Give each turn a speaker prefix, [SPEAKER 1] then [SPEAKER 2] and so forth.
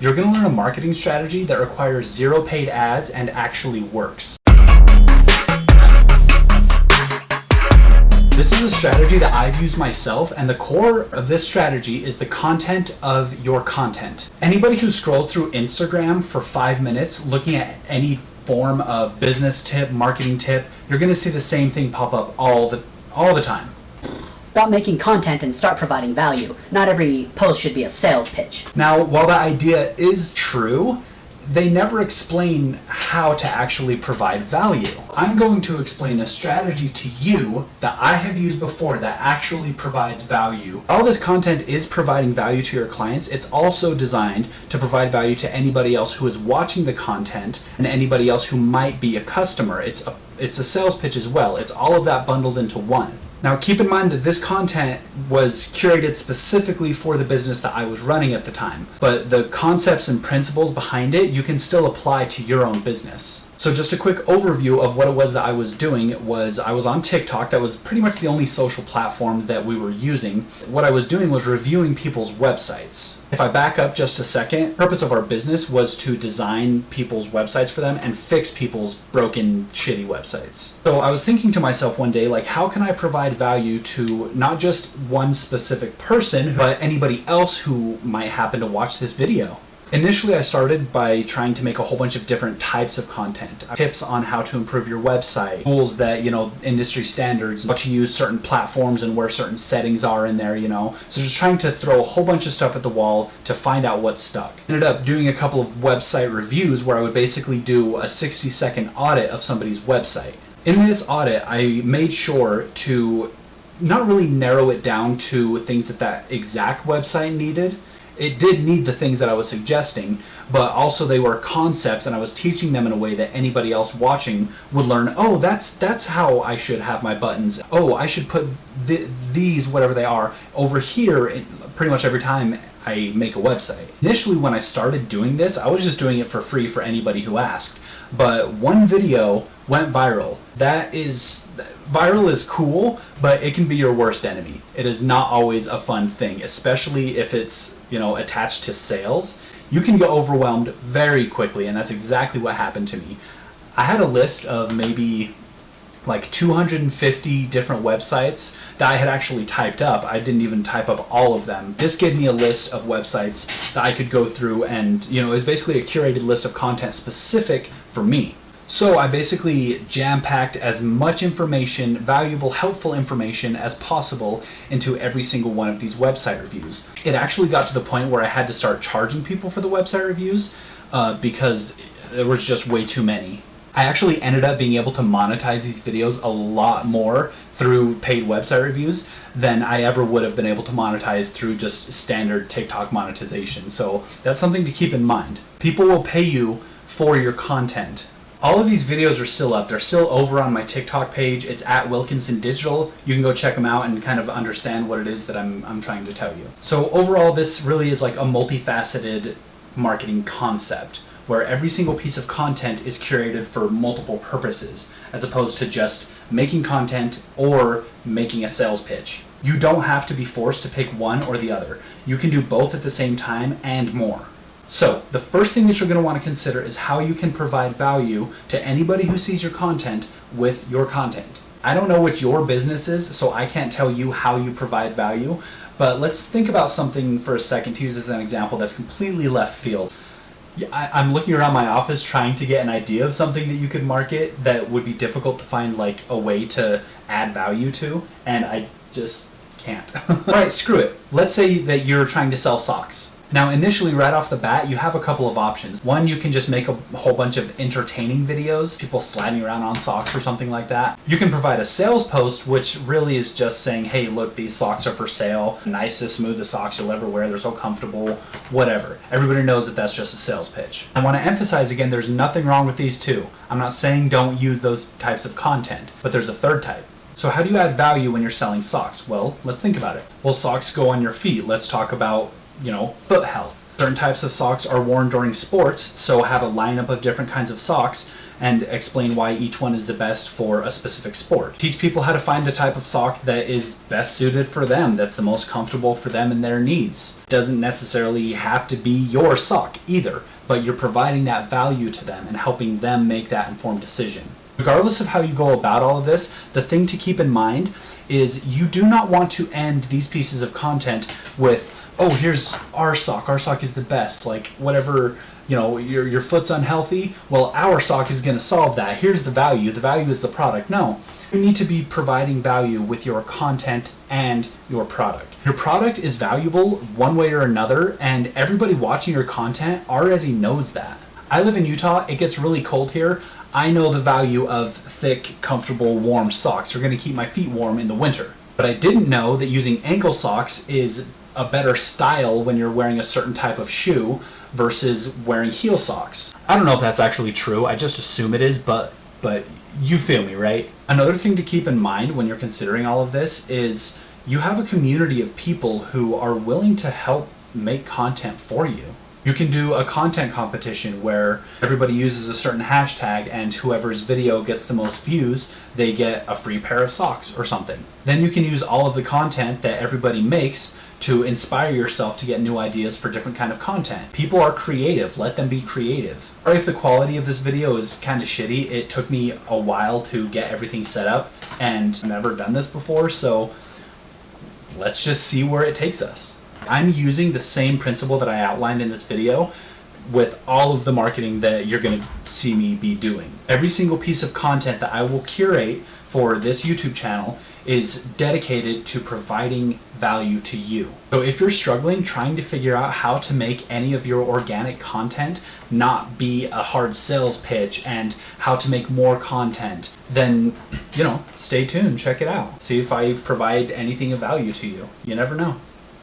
[SPEAKER 1] You're going to learn a marketing strategy that requires 0 paid ads and actually works. This is a strategy that I've used myself, and the core of this strategy is the content of your content. Anybody who scrolls through Instagram for 5 minutes looking at any form of business tip, marketing tip, you're going to see the same thing pop up all the time.
[SPEAKER 2] Stop making content and start providing value. Not every post should be a sales pitch.
[SPEAKER 1] Now, while that idea is true, they never explain how to actually provide value. I'm going to explain a strategy to you that I have used before that actually provides value. All this content is providing value to your clients. It's also designed to provide value to anybody else who is watching the content and anybody else who might be a customer. It's a sales pitch as well. It's all of that bundled into one. Now, keep in mind that this content was curated specifically for the business that I was running at the time, but the concepts and principles behind it you can still apply to your own business. So just a quick overview of what it was that I was doing was I was on TikTok. That was pretty much the only social platform that we were using. What I was doing was reviewing people's websites. If I back up just a second, the purpose of our business was to design people's websites for them and fix people's broken, shitty websites. So I was thinking to myself one day, like, how can I provide value to not just one specific person, but anybody else who might happen to watch this video? Initially, I started by trying to make a whole bunch of different types of content. Tips on how to improve your website, tools that, industry standards, how to use certain platforms and where certain settings are in there, So just trying to throw a whole bunch of stuff at the wall to find out what stuck. Ended up doing a couple of website reviews where I would basically do a 60-second audit of somebody's website. In this audit, I made sure to not really narrow it down to things that exact website needed. It did need the things that I was suggesting, but also they were concepts, and I was teaching them in a way that anybody else watching would learn, oh, that's how I should have my buttons. Oh, I should put these, whatever they are, over here pretty much every time I make a website. Initially, when I started doing this, I was just doing it for free for anybody who asked. But one video went viral. Viral is cool, but it can be your worst enemy. It is not always a fun thing, especially if it's, attached to sales. You can get overwhelmed very quickly, and that's exactly what happened to me. I had a list of maybe like 250 different websites that I had actually typed up. I didn't even type up all of them. This gave me a list of websites that I could go through, and it was basically a curated list of content specific for me. So I basically jam-packed as much information, valuable, helpful information as possible into every single one of these website reviews. It actually got to the point where I had to start charging people for the website reviews because there was just way too many. I actually ended up being able to monetize these videos a lot more through paid website reviews than I ever would have been able to monetize through just standard TikTok monetization. So that's something to keep in mind. People will pay you for your content. All of these videos are still up. They're still over on my TikTok page. It's at WilkinsonDigital. You can go check them out and kind of understand what it is that I'm trying to tell you. So overall, this really is like a multifaceted marketing concept where every single piece of content is curated for multiple purposes, as opposed to just making content or making a sales pitch. You don't have to be forced to pick one or the other. You can do both at the same time and more. So the first thing that you're going to want to consider is how you can provide value to anybody who sees your content with your content. I don't know what your business is, so I can't tell you how you provide value, but let's think about something for a second to use as an example that's completely left field. I'm looking around my office trying to get an idea of something that you could market that would be difficult to find like a way to add value to, and I just can't. Alright, screw it. Let's say that you're trying to sell socks. Now, initially, right off the bat, you have a couple of options. One, you can just make a whole bunch of entertaining videos, people sliding around on socks or something like that. You can provide a sales post, which really is just saying, hey, look, these socks are for sale. Nicest, smoothest socks you'll ever wear. They're so comfortable, whatever. Everybody knows that that's just a sales pitch. I want to emphasize again, there's nothing wrong with these two. I'm not saying don't use those types of content, but there's a third type. So how do you add value when you're selling socks? Well, let's think about it. Well, socks go on your feet. Let's talk about foot health. Certain types of socks are worn during sports, so have a lineup of different kinds of socks and explain why each one is the best for a specific sport. Teach people how to find a type of sock that is best suited for them, that's the most comfortable for them and their needs. Doesn't necessarily have to be your sock either, but you're providing that value to them and helping them make that informed decision. Regardless of how you go about all of this, the thing to keep in mind is you do not want to end these pieces of content with, oh, here's our sock is the best, like whatever, your foot's unhealthy, well, our sock is going to solve that, here's the value is the product. No, you need to be providing value with your content and your product. Your product is valuable one way or another, and everybody watching your content already knows that. I live in Utah, it gets really cold here. I know the value of thick, comfortable, warm socks are going to keep my feet warm in the winter. But I didn't know that using ankle socks is a better style when you're wearing a certain type of shoe versus wearing heel socks. I don't know if that's actually true, I just assume it is, but you feel me, right? Another thing to keep in mind when you're considering all of this is you have a community of people who are willing to help make content for you. You can do a content competition where everybody uses a certain hashtag and whoever's video gets the most views, they get a free pair of socks or something. Then you can use all of the content that everybody makes to inspire yourself to get new ideas for different kind of content. People are creative, let them be creative. Or if the quality of this video is kind of shitty, it took me a while to get everything set up and I've never done this before, so let's just see where it takes us. I'm using the same principle that I outlined in this video with all of the marketing that you're going to see me be doing. Every single piece of content that I will curate for this YouTube channel is dedicated to providing value to you. So if you're struggling trying to figure out how to make any of your organic content not be a hard sales pitch and how to make more content, then, stay tuned, check it out. See if I provide anything of value to you. You never know.